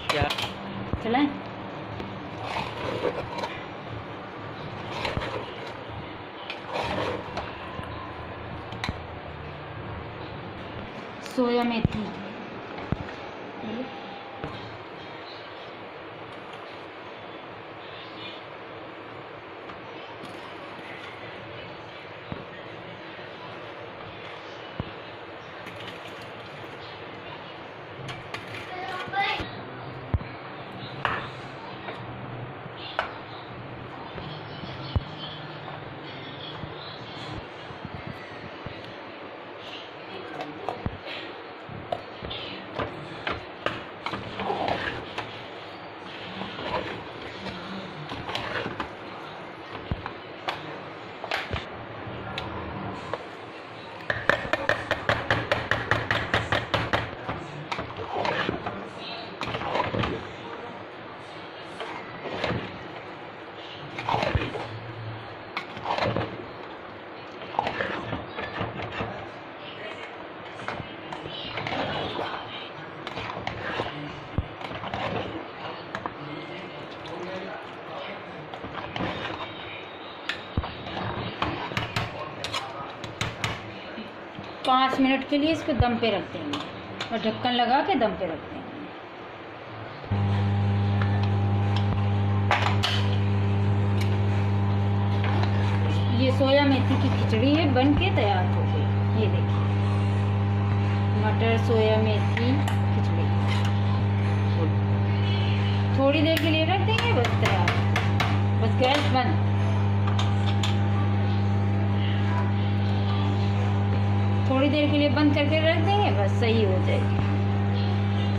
क्या चलें? सोया मेथी पाँच मिनट के लिए इसको दम पे रख देंगे और ढक्कन लगा के दम पे रख देंगे। ये सोया मेथी की खिचड़ी है, बन के तैयार हो गई। ये देखिए, मटर सोया मेथी खिचड़ी। थोड़ी देर के लिए रख देंगे, बस तैयार। बस गैस बंद। थोड़ी देर के लिए बंद करके रख देंगे, बस सही हो जाएगी।